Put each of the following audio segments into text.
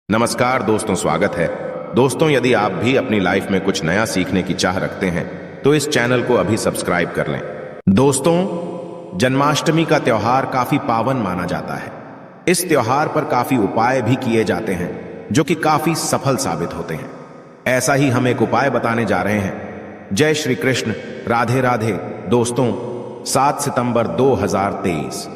नमस्कार दोस्तों, स्वागत है। दोस्तों, यदि आप भी अपनी लाइफ में कुछ नया सीखने की चाह रखते हैं तो इस चैनल को अभी सब्सक्राइब कर लें। दोस्तों, जन्माष्टमी का त्योहार काफी पावन माना जाता है। इस त्योहार पर काफी उपाय भी किए जाते हैं जो कि काफी सफल साबित होते हैं। ऐसा ही हम एक उपाय बताने जा रहे हैं। जय श्री कृष्ण, राधे राधे। दोस्तों, 7 सितंबर 2023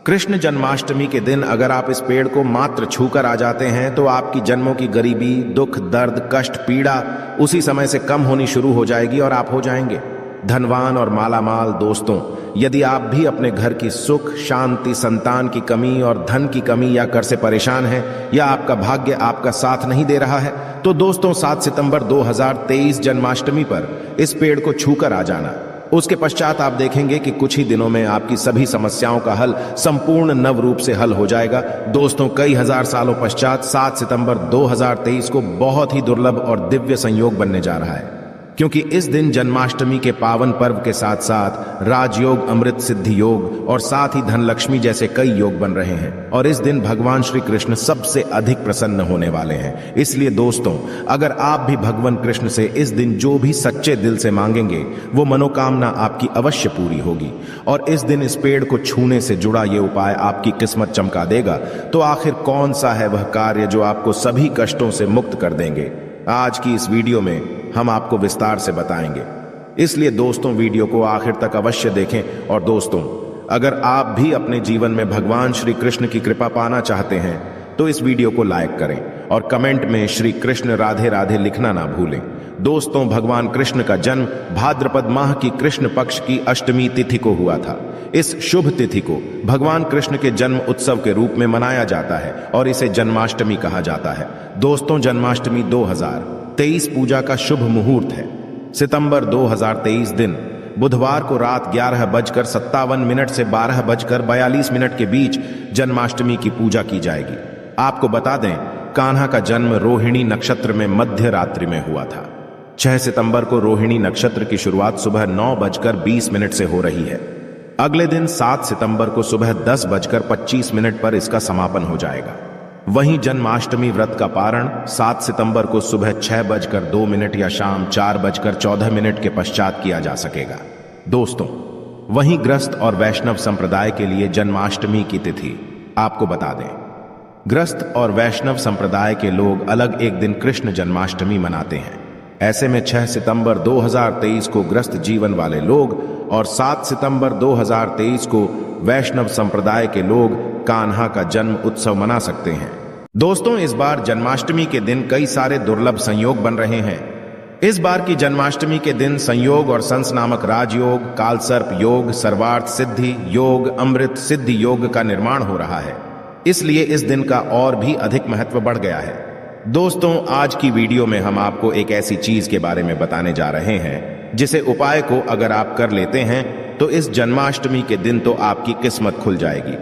कृष्ण जन्माष्टमी के दिन अगर आप इस पेड़ को मात्र छूकर आ जाते हैं तो आपकी जन्मों की गरीबी, दुख, दर्द, कष्ट, पीड़ा उसी समय से कम होनी शुरू हो जाएगी और आप हो जाएंगे धनवान और मालामाल। दोस्तों, यदि आप भी अपने घर की सुख, शांति, संतान की कमी और धन की कमी या कर से परेशान हैं या आपका भाग्य आपका साथ नहीं दे रहा है तो दोस्तों 7 सितंबर 2023 जन्माष्टमी पर इस पेड़ को छूकर आ जाना। उसके पश्चात आप देखेंगे कि कुछ ही दिनों में आपकी सभी समस्याओं का हल संपूर्ण नव रूप से हल हो जाएगा। दोस्तों, कई हजार सालों पश्चात 7 सितंबर 2023 को बहुत ही दुर्लभ और दिव्य संयोग बनने जा रहा है, क्योंकि इस दिन जन्माष्टमी के पावन पर्व के साथ साथ राजयोग, अमृत सिद्धि योग और साथ ही धनलक्ष्मी जैसे कई योग बन रहे हैं और इस दिन भगवान श्री कृष्ण सबसे अधिक प्रसन्न होने वाले हैं। इसलिए दोस्तों, अगर आप भी भगवान कृष्ण से इस दिन जो भी सच्चे दिल से मांगेंगे वो मनोकामना आपकी अवश्य पूरी होगी और इस दिन इस पेड़ को छूने से जुड़ा ये उपाय आपकी किस्मत चमका देगा। तो आखिर कौन सा है वह कार्य जो आपको सभी कष्टों से मुक्त कर देंगे? आज की इस वीडियो में हम आपको विस्तार से बताएंगे, इसलिए दोस्तों वीडियो को आखिर तक अवश्य देखें। और दोस्तों, अगर आप भी अपने जीवन में भगवान श्री कृष्ण की कृपा पाना चाहते हैं तो इस वीडियो को लाइक करें और कमेंट में श्री कृष्ण राधे राधे लिखना ना भूलें। दोस्तों, भगवान कृष्ण का जन्म भाद्रपद माह की कृष्ण पक्ष की अष्टमी तिथि को हुआ था। इस शुभ तिथि को भगवान कृष्ण के जन्म उत्सव के रूप में मनाया जाता है और इसे जन्माष्टमी कहा जाता है। दोस्तों, जन्माष्टमी 2023 पूजा का शुभ मुहूर्त है। सितंबर 2023 दिन बुधवार को रात 11:57 से 12:42 के बीच जन्माष्टमी की पूजा की जाएगी। आपको बता दें, कान्हा का जन्म रोहिणी नक्षत्र में मध्य रात्रि में हुआ था। 6 सितंबर को रोहिणी नक्षत्र की शुरुआत सुबह 9:20 से हो रही है। अगले दिन 7 सितंबर को सुबह 10:25 पर इसका समापन हो जाएगा। वहीं जन्माष्टमी व्रत का पारण 7 सितंबर को सुबह 6:02 या शाम 4:14 के पश्चात किया जा सकेगा। दोस्तों, वहीं ग्रस्त और वैष्णव संप्रदाय के लिए जन्माष्टमी की तिथि आपको बता दें। ग्रस्त और वैष्णव संप्रदाय के लोग अलग एक दिन कृष्ण जन्माष्टमी मनाते हैं। ऐसे में 6 सितंबर 2023 को ग्रस्त जीवन वाले लोग और 7 सितंबर 2023 को वैष्णव संप्रदाय के लोग कान्हा का जन्म उत्सव मना सकते हैं। दोस्तों, इस बार जन्माष्टमी के दिन कई सारे दुर्लभ संयोग बन रहे हैं। इस बार की जन्माष्टमी के दिन संयोग और संस नामक राजयोग, कालसर्प योग, सर्वार्थ सिद्धि योग, अमृत सिद्धि योग का निर्माण हो रहा है, इसलिए इस दिन का और भी अधिक महत्व बढ़ गया है। दोस्तों, आज की वीडियो में हम आपको एक ऐसी चीज के बारे में बताने जा रहे हैं जिसे उपाय को अगर आप कर लेते हैं तो इस जन्माष्टमी के दिन तो आपकी किस्मत खुल जाएगी,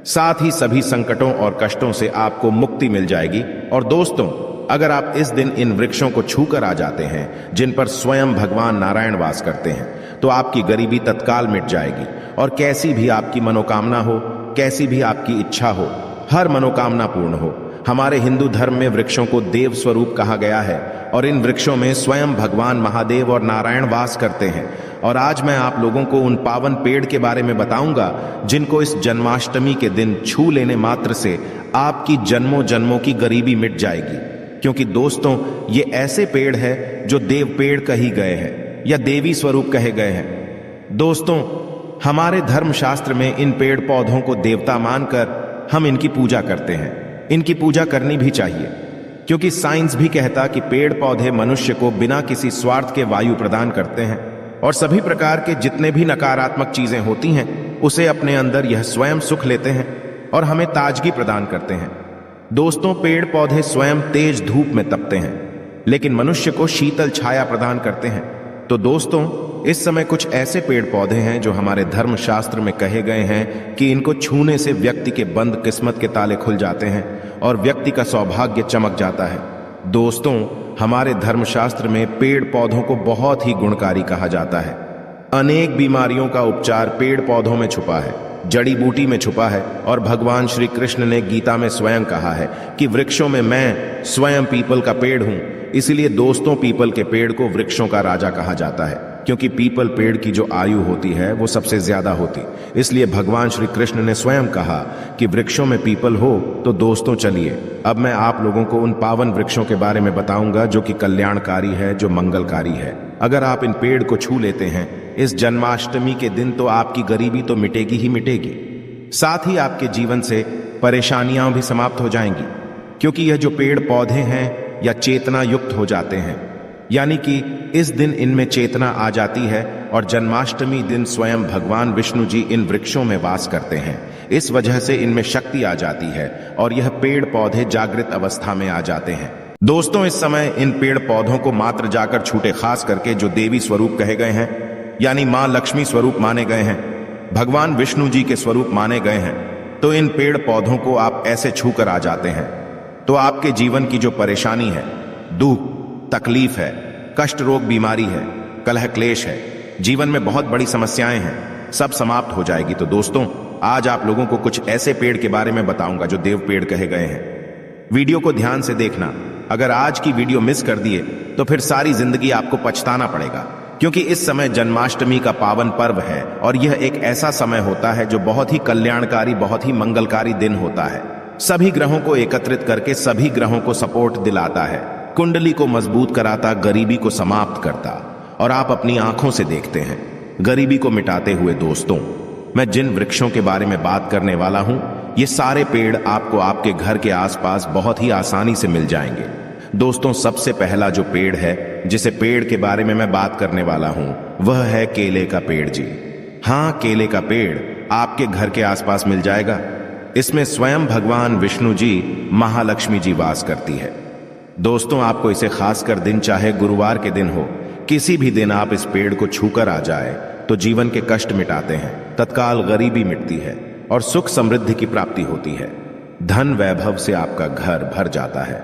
साथ ही सभी संकटों और कष्टों से आपको मुक्ति मिल जाएगी। और दोस्तों, अगर आप इस दिन इन वृक्षों को छूकर आ जाते हैं जिन पर स्वयं भगवान नारायण वास करते हैं तो आपकी गरीबी तत्काल मिट जाएगी और कैसी भी आपकी मनोकामना हो, कैसी भी आपकी इच्छा हो, हर मनोकामना पूर्ण हो। हमारे हिंदू धर्म में वृक्षों को देव स्वरूप कहा गया है और इन वृक्षों में स्वयं भगवान महादेव और नारायण वास करते हैं। और आज मैं आप लोगों को उन पावन पेड़ के बारे में बताऊंगा जिनको इस जन्माष्टमी के दिन छू लेने मात्र से आपकी जन्मों जन्मों की गरीबी मिट जाएगी। क्योंकि दोस्तों, ये ऐसे पेड़ है जो देव पेड़ कही गए हैं या देवी स्वरूप कहे गए हैं। दोस्तों, हमारे धर्मशास्त्र में इन पेड़ पौधों को देवता मानकर हम इनकी पूजा करते हैं। इनकी पूजा करनी भी चाहिए, क्योंकि साइंस भी कहता कि पेड़ पौधे मनुष्य को बिना किसी स्वार्थ के वायु प्रदान करते हैं और सभी प्रकार के जितने भी नकारात्मक चीजें होती हैं उसे अपने अंदर यह स्वयं सुख लेते हैं और हमें ताजगी प्रदान करते हैं। दोस्तों, पेड़ पौधे स्वयं तेज धूप में तपते हैं लेकिन मनुष्य को शीतल छाया प्रदान करते हैं। तो दोस्तों, इस समय कुछ ऐसे पेड़ पौधे हैं जो हमारे धर्म शास्त्र में कहे गए हैं कि इनको छूने से व्यक्ति के बंद किस्मत के ताले खुल जाते हैं और व्यक्ति का सौभाग्य चमक जाता है। दोस्तों, हमारे धर्मशास्त्र में पेड़ पौधों को बहुत ही गुणकारी कहा जाता है। अनेक बीमारियों का उपचार पेड़ पौधों में छुपा है। जड़ी बूटी में छुपा है। और भगवान श्री कृष्ण ने गीता में स्वयं कहा है कि वृक्षों में मैं स्वयं पीपल का पेड़ हूं। इसीलिए दोस्तों, पीपल के पेड़ को वृक्षों का राजा कहा जाता है, क्योंकि पीपल पेड़ की जो आयु होती है वो सबसे ज्यादा होती। इसलिए भगवान श्री कृष्ण ने स्वयं कहा कि वृक्षों में पीपल हो। तो दोस्तों चलिए, अब मैं आप लोगों को उन पावन वृक्षों के बारे में बताऊंगा जो कि कल्याणकारी है, जो मंगलकारी है। अगर आप इन पेड़ को छू लेते हैं इस जन्माष्टमी के दिन, तो आपकी गरीबी तो मिटेगी ही मिटेगी, साथ ही आपके जीवन से परेशानियां भी समाप्त हो जाएंगी। क्योंकि यह जो पेड़ पौधे हैं या चेतना युक्त हो जाते हैं, यानी कि इस दिन इनमें चेतना आ जाती है। और जन्माष्टमी दिन स्वयं भगवान विष्णु जी इन वृक्षों में वास करते हैं। इस वजह से इनमें शक्ति आ जाती है और यह पेड़ पौधे जागृत अवस्था में आ जाते हैं। दोस्तों, इस समय इन पेड़ पौधों को मात्र जाकर छूटे, खास करके जो देवी स्वरूप कहे गए हैं, यानी मां लक्ष्मी स्वरूप माने गए हैं, भगवान विष्णु जी के स्वरूप माने गए हैं, तो इन पेड़ पौधों को आप ऐसे छूकर आ जाते हैं तो आपके जीवन की जो परेशानी है, दुख, तकलीफ है, कष्ट रोग बीमारी है, कलह क्लेश है, जीवन में बहुत बड़ी समस्याएं हैं, सब समाप्त हो जाएगी। तो दोस्तों, आज आप लोगों को कुछ ऐसे पेड़ के बारे में बताऊंगा जो देव पेड़ कहे गए हैं। वीडियो को ध्यान से देखना। अगर आज की वीडियो मिस कर दिए तो फिर सारी जिंदगी आपको पछताना पड़ेगा, क्योंकि इस समय जन्माष्टमी का पावन पर्व है और यह एक ऐसा समय होता है जो बहुत ही कल्याणकारी, बहुत ही मंगलकारी दिन होता है। सभी ग्रहों को एकत्रित करके सभी ग्रहों को सपोर्ट दिलाता है, कुंडली को मजबूत कराता, गरीबी को समाप्त करता, और आप अपनी आंखों से देखते हैं गरीबी को मिटाते हुए। दोस्तों, मैं जिन वृक्षों के बारे में बात करने वाला हूं, ये सारे पेड़ आपको आपके घर के आसपास बहुत ही आसानी से मिल जाएंगे। दोस्तों, सबसे पहला जो पेड़ है, जिसे पेड़ के बारे में मैं बात करने वाला हूं, वह है केले का पेड़ जी। हाँ, केले का पेड़ आपके घर के आसपास मिल जाएगा। इसमें स्वयं भगवान विष्णु जी, महालक्ष्मी जी वास करती है। दोस्तों, आपको इसे खासकर दिन, चाहे गुरुवार के दिन हो, किसी भी दिन आप इस पेड़ को छूकर आ जाए तो जीवन के कष्ट मिटाते हैं, तत्काल गरीबी मिटती है और सुख समृद्धि की प्राप्ति होती है। धन वैभव से आपका घर भर जाता है।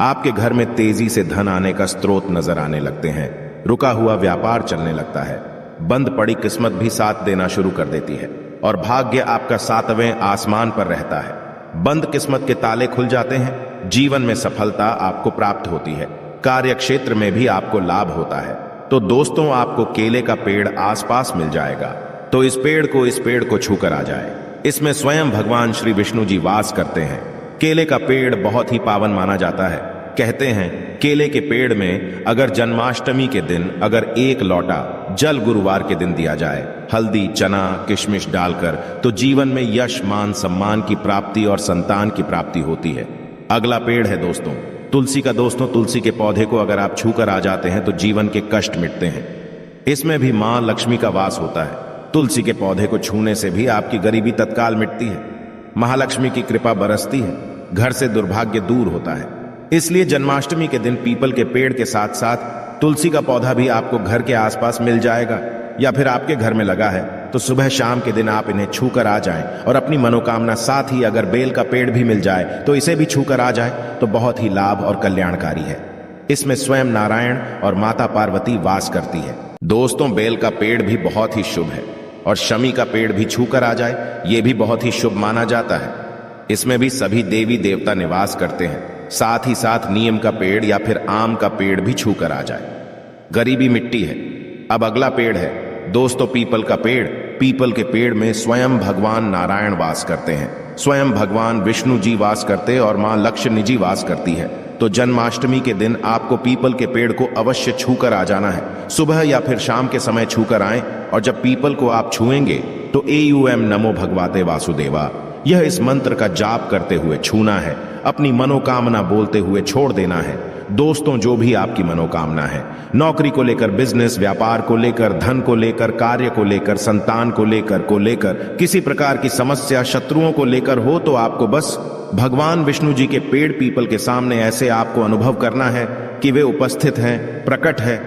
आपके घर में तेजी से धन आने का स्रोत नजर आने लगते हैं। रुका हुआ व्यापार चलने लगता है। बंद पड़ी किस्मत भी साथ देना शुरू कर देती है और भाग्य आपका 7वें आसमान पर रहता है। बंद किस्मत के ताले खुल जाते हैं। जीवन में सफलता आपको प्राप्त होती है। कार्य क्षेत्र में भी आपको लाभ होता है। तो दोस्तों, आपको केले का पेड़ आसपास मिल जाएगा, तो इस पेड़ को छूकर आ जाए। इसमें स्वयं भगवान श्री विष्णु जी वास करते हैं। केले का पेड़ बहुत ही पावन माना जाता है। कहते हैं केले के पेड़ में अगर जन्माष्टमी के दिन अगर 1 लोटा जल गुरुवार के दिन दिया जाए, हल्दी, चना, किशमिश डालकर, तो जीवन में यश, मान, सम्मान की प्राप्ति और संतान की प्राप्ति होती है। अगला पेड़ है दोस्तों तुलसी का। दोस्तों, तुलसी के पौधे को अगर आप छूकर आ जाते हैं तो जीवन के कष्ट मिटते हैं। इसमें भी मां लक्ष्मी का वास होता है। तुलसी के पौधे को छूने से भी आपकी गरीबी तत्काल मिटती है, महालक्ष्मी की कृपा बरसती है, घर से दुर्भाग्य दूर होता है। इसलिए जन्माष्टमी के दिन पीपल के पेड़ के साथ साथ तुलसी का पौधा भी आपको घर के आसपास मिल जाएगा, या फिर आपके घर में लगा है तो सुबह शाम के दिन आप इन्हें छूकर आ जाएं और अपनी मनोकामना, साथ ही अगर बेल का पेड़ भी मिल जाए तो इसे भी छूकर आ जाए तो बहुत ही लाभ और कल्याणकारी है। इसमें स्वयं नारायण और माता पार्वती वास करती है। दोस्तों, बेल का पेड़ भी बहुत ही शुभ है और शमी का पेड़ भी छूकर आ जाए, ये भी बहुत ही शुभ माना जाता है। इसमें भी सभी देवी देवता निवास करते हैं। साथ ही साथ नीम का पेड़ या फिर आम का पेड़ भी छूकर आ जाए, गरीबी मिट्टी है। अब अगला पेड़ है दोस्तों पीपल का पेड़। पीपल के पेड़ में स्वयं भगवान नारायण वास करते हैं, स्वयं भगवान विष्णु जी वास करते और मां लक्ष्मी जी वास करती है। तो जन्माष्टमी के दिन आपको पीपल के पेड़ को अवश्य छूकर आ जाना है। सुबह या फिर शाम के समय छूकर आएं, और जब पीपल को आप छुएंगे तो AUM नमो भगवते वासुदेवा, यह इस मंत्र का जाप करते हुए छूना है। अपनी मनोकामना बोलते हुए छोड़ देना है। दोस्तों, जो भी आपकी मनोकामना है, नौकरी को लेकर, बिजनेस, व्यापार को लेकर, धन को लेकर, कार्य को लेकर, संतान को लेकर किसी प्रकार की समस्या, शत्रुओं को लेकर हो, तो आपको बस भगवान विष्णु जी के पेड़ पीपल के सामने ऐसे आपको अनुभव करना है कि वे उपस्थित हैं, प्रकट है,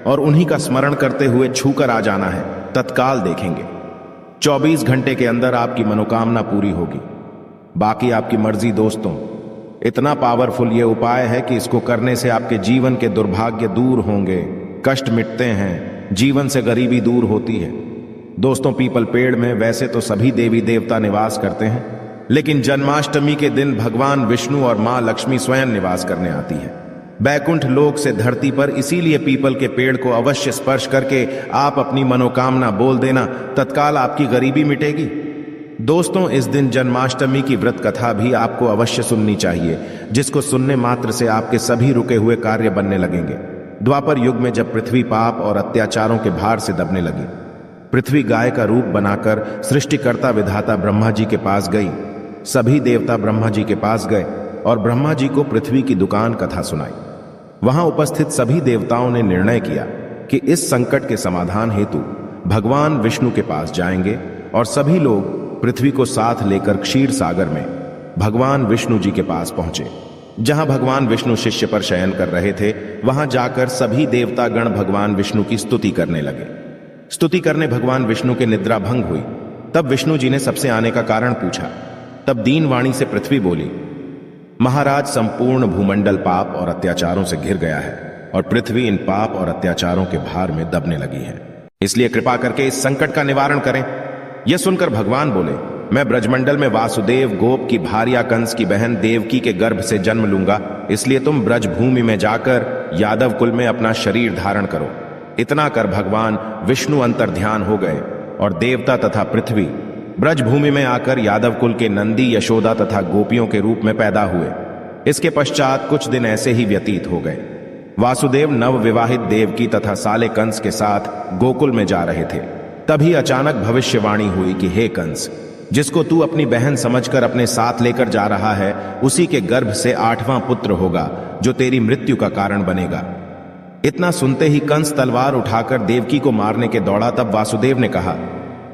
और उन्हीं का स्मरण करते हुए छूकर आ जाना है। तत्काल देखेंगे 24 घंटे के अंदर आपकी मनोकामना पूरी होगी। बाकी आपकी मर्जी। दोस्तों, इतना पावरफुल ये उपाय है कि इसको करने से आपके जीवन के दुर्भाग्य दूर होंगे, कष्ट मिटते हैं, जीवन से गरीबी दूर होती है। दोस्तों, पीपल पेड़ में वैसे तो सभी देवी देवता निवास करते हैं, लेकिन जन्माष्टमी के दिन भगवान विष्णु और मां लक्ष्मी स्वयं निवास करने आती है बैकुंठ लोक से धरती पर। इसीलिए पीपल के पेड़ को अवश्य स्पर्श करके आप अपनी मनोकामना बोल देना, तत्काल आपकी गरीबी मिटेगी। दोस्तों, इस दिन जन्माष्टमी की व्रत कथा भी आपको अवश्य सुननी चाहिए, जिसको सुनने मात्र से आपके सभी रुके हुए कार्य बनने लगेंगे। द्वापर युग में जब पृथ्वी पाप और अत्याचारों के भार से दबने लगी, पृथ्वी गाय का रूप बनाकर सृष्टिकर्ता विधाता ब्रह्मा जी के पास गई। सभी देवता ब्रह्मा जी के पास गए और ब्रह्मा जी को पृथ्वी की दुकान कथा सुनाई। वहां उपस्थित सभी देवताओं ने निर्णय किया कि इस संकट के समाधान हेतु भगवान विष्णु के पास जाएंगे और सभी लोग पृथ्वी को साथ लेकर क्षीर सागर में भगवान विष्णु जी के पास पहुंचे। जहां भगवान विष्णु शिष्य पर शयन कर रहे थे, वहां जाकर सभी देवता गण भगवान विष्णु की स्तुति करने लगे। स्तुति करने भगवान विष्णु के निद्रा भंग हुई। तब विष्णु जी ने सबसे आने का कारण पूछा। तब दीन वाणी से पृथ्वी बोली, महाराज, संपूर्ण भूमंडल पाप और अत्याचारों से घिर गया है और पृथ्वी इन पाप और अत्याचारों के भार में दबने लगी है, इसलिए कृपा करके इस संकट का निवारण करें। यह सुनकर भगवान बोले, मैं ब्रजमंडल में वासुदेव गोप की भार्या कंस की बहन देवकी के गर्भ से जन्म लूंगा, इसलिए तुम ब्रज भूमि में जाकर यादव कुल में अपना शरीर धारण करो। इतना कर भगवान विष्णु अंतर्ध्यान हो गए और देवता तथा पृथ्वी ब्रज भूमि में आकर यादव कुल के नंदी, यशोदा तथा गोपियों के रूप में पैदा हुए। इसके पश्चात कुछ दिन ऐसे ही व्यतीत हो गए। वासुदेव नव विवाहित देवकी तथा साले कंस के साथ गोकुल में जा रहे थे। तभी अचानक भविष्यवाणी हुई कि हे कंस, जिसको तू अपनी बहन समझकर अपने साथ लेकर जा रहा है, उसी के गर्भ से 8वां पुत्र होगा जो तेरी मृत्यु का कारण बनेगा। इतना सुनते ही कंस तलवार उठाकर देवकी को मारने के दौड़ा। तब वासुदेव ने कहा,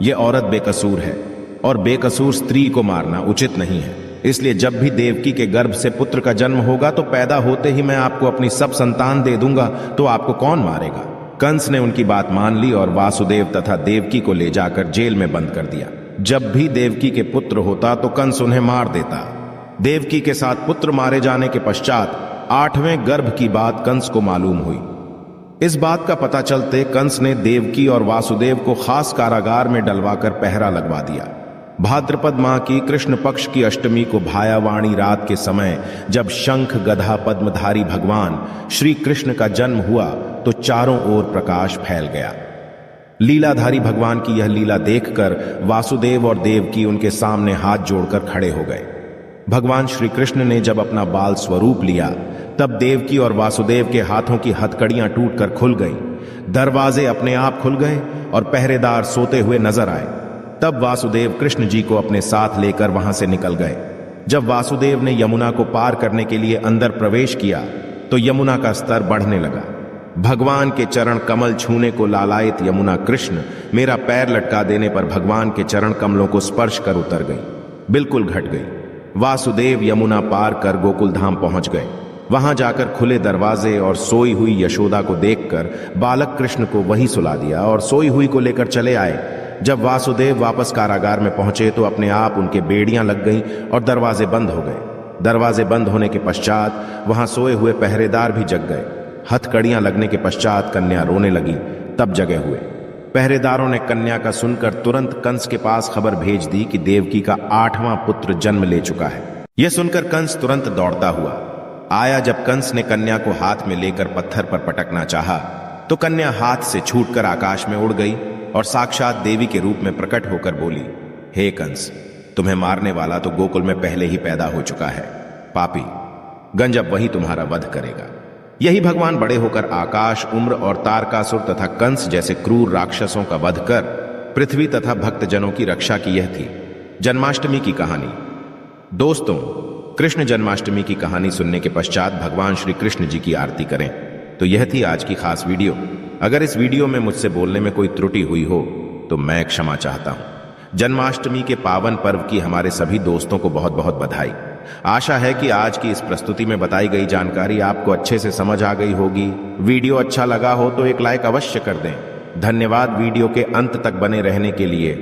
यह औरत बेकसूर है और बेकसूर स्त्री को मारना उचित नहीं है, इसलिए जब भी देवकी के गर्भ से पुत्र का जन्म होगा तो पैदा होते ही मैं आपको अपनी सब संतान दे दूंगा, तो आपको कौन मारेगा। कंस ने उनकी बात मान ली और वासुदेव तथा देवकी को ले जाकर जेल में बंद कर दिया। जब भी देवकी के पुत्र होता तो कंस उन्हें मार देता। देवकी के साथ पुत्र मारे जाने के पश्चात 8वें गर्भ की बात कंस को मालूम हुई। इस बात का पता चलते कंस ने देवकी और वासुदेव को खास कारागार में डलवाकर पहरा लगवा दिया। भाद्रपद माह की कृष्ण पक्ष की अष्टमी को भायावाणी रात के समय जब शंख गधा पद्मधारी भगवान श्री कृष्ण का जन्म हुआ तो चारों ओर प्रकाश फैल गया। लीलाधारी भगवान की यह लीला देखकर वासुदेव और देवकी उनके सामने हाथ जोड़कर खड़े हो गए। भगवान श्री कृष्ण ने जब अपना बाल स्वरूप लिया तब देवकी और वासुदेव के हाथों की हथकड़ियां टूटकर खुल गईं, दरवाजे अपने आप खुल गए और पहरेदार सोते हुए नजर आए। तब वासुदेव कृष्ण जी को अपने साथ लेकर वहां से निकल गए। जब वासुदेव ने यमुना को पार करने के लिए अंदर प्रवेश किया तो यमुना का स्तर बढ़ने लगा। भगवान के चरण कमल छूने को लालायित यमुना कृष्ण मेरा पैर लटका देने पर भगवान के चरण कमलों को स्पर्श कर उतर गई, बिल्कुल घट गई। वासुदेव यमुना पार कर गोकुल धाम पहुंच गए। वहां जाकर खुले दरवाजे और सोई हुई यशोदा को देखकर बालक कृष्ण को वहीं सुला दिया और सोई हुई को लेकर चले आए। जब वासुदेव वापस कारागार में पहुंचे तो अपने आप उनके बेड़ियां लग गईं और दरवाजे बंद हो गए। दरवाजे बंद होने के पश्चात वहां सोए हुए पहरेदार भी जग गए। हथकड़ियां लगने के पश्चात कन्या रोने लगी, तब जगे हुए पहरेदारों ने कन्या का सुनकर तुरंत कंस के पास खबर भेज दी कि देवकी का 8वां पुत्र जन्म ले चुका है। यह सुनकर कंस तुरंत दौड़ता हुआ आया। जब कंस ने कन्या को हाथ में लेकर पत्थर पर पटकना चाहा तो कन्या हाथ से छूटकर आकाश में उड़ गई और साक्षात देवी के रूप में प्रकट होकर बोली, हे कंस, तुम्हें मारने वाला तो गोकुल में पहले ही पैदा हो चुका है। पापी गंजब वही तुम्हारा वध करेगा। यही भगवान बड़े होकर आकाश, उम्र और तारकासुर तथा कंस जैसे क्रूर राक्षसों का वध कर पृथ्वी तथा भक्तजनों की रक्षा की। यह थी जन्माष्टमी की कहानी। दोस्तों, कृष्ण जन्माष्टमी की कहानी सुनने के पश्चात भगवान श्री कृष्ण जी की आरती करें। तो यह थी आज की खास वीडियो। अगर इस वीडियो में मुझसे बोलने में कोई त्रुटि हुई हो तो मैं क्षमा चाहता हूं। जन्माष्टमी के पावन पर्व की हमारे सभी दोस्तों को बहुत बहुत बधाई। आशा है कि आज की इस प्रस्तुति में बताई गई जानकारी आपको अच्छे से समझ आ गई होगी। वीडियो अच्छा लगा हो तो एक लाइक अवश्य कर दें। धन्यवाद वीडियो के अंत तक बने रहने के लिए।